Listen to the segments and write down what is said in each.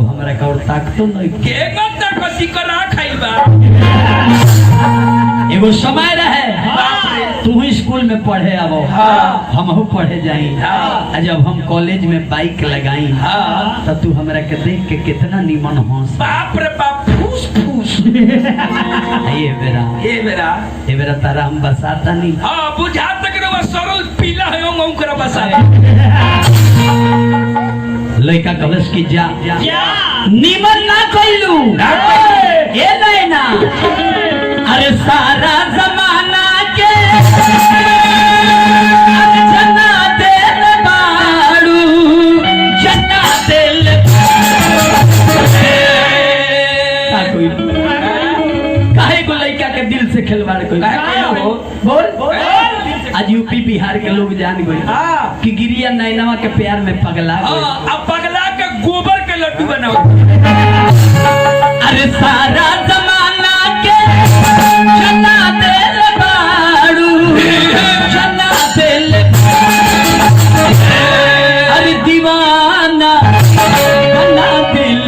अब हमरा का और ताकतो नहीं के गंदा कसी करा खाइबा एगो समय रहे तू स्कूल में पढ़े अब हमहू पढ़े जाई जब हम कॉलेज में बाइक लगाई तब तू हमरा के देख के कितना निमन हंस बाप रे बाप फूस फूस ये बेरा तारा हम बसाता नहीं हां बुझा तक रे सरल पीला है ओकरा बसा लड़का कलश की जा निमन ना कइलू ए नहीं ना अरे सारा जमाना के जना दिल बाड़ू जना दिल काहे को लड़का के दिल से खिलवाड़ कोई बोल आज यूपी बिहार के लोग जान गए कि गिरिया नैनवा के प्यार में पगला अब पगला के गोबर के लड्डू बनाओ अरे सारा जमाना के जना दिल बाड़ू जना दिल अरे दीवाना बना दिल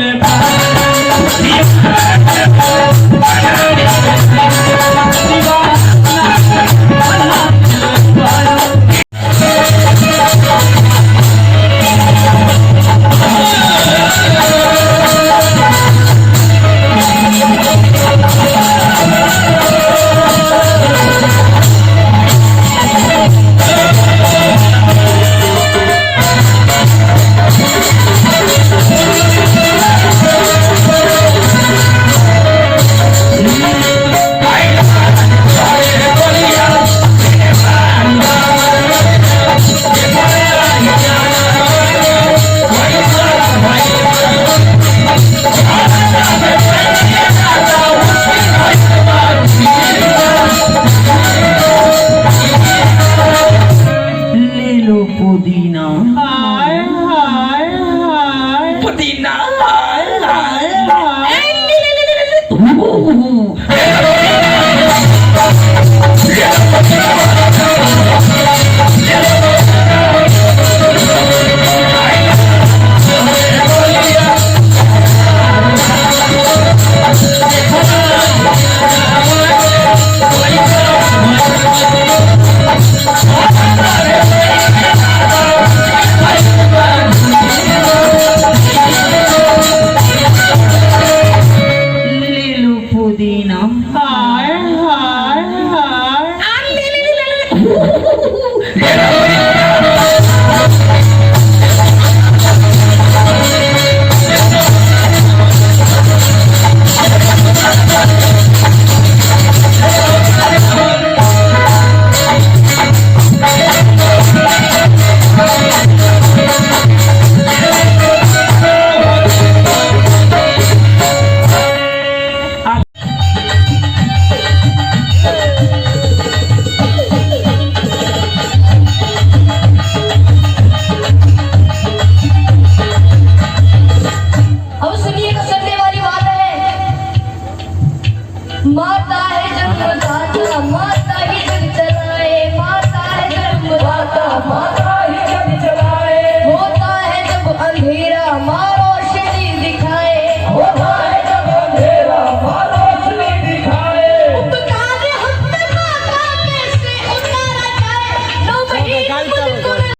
पुदीना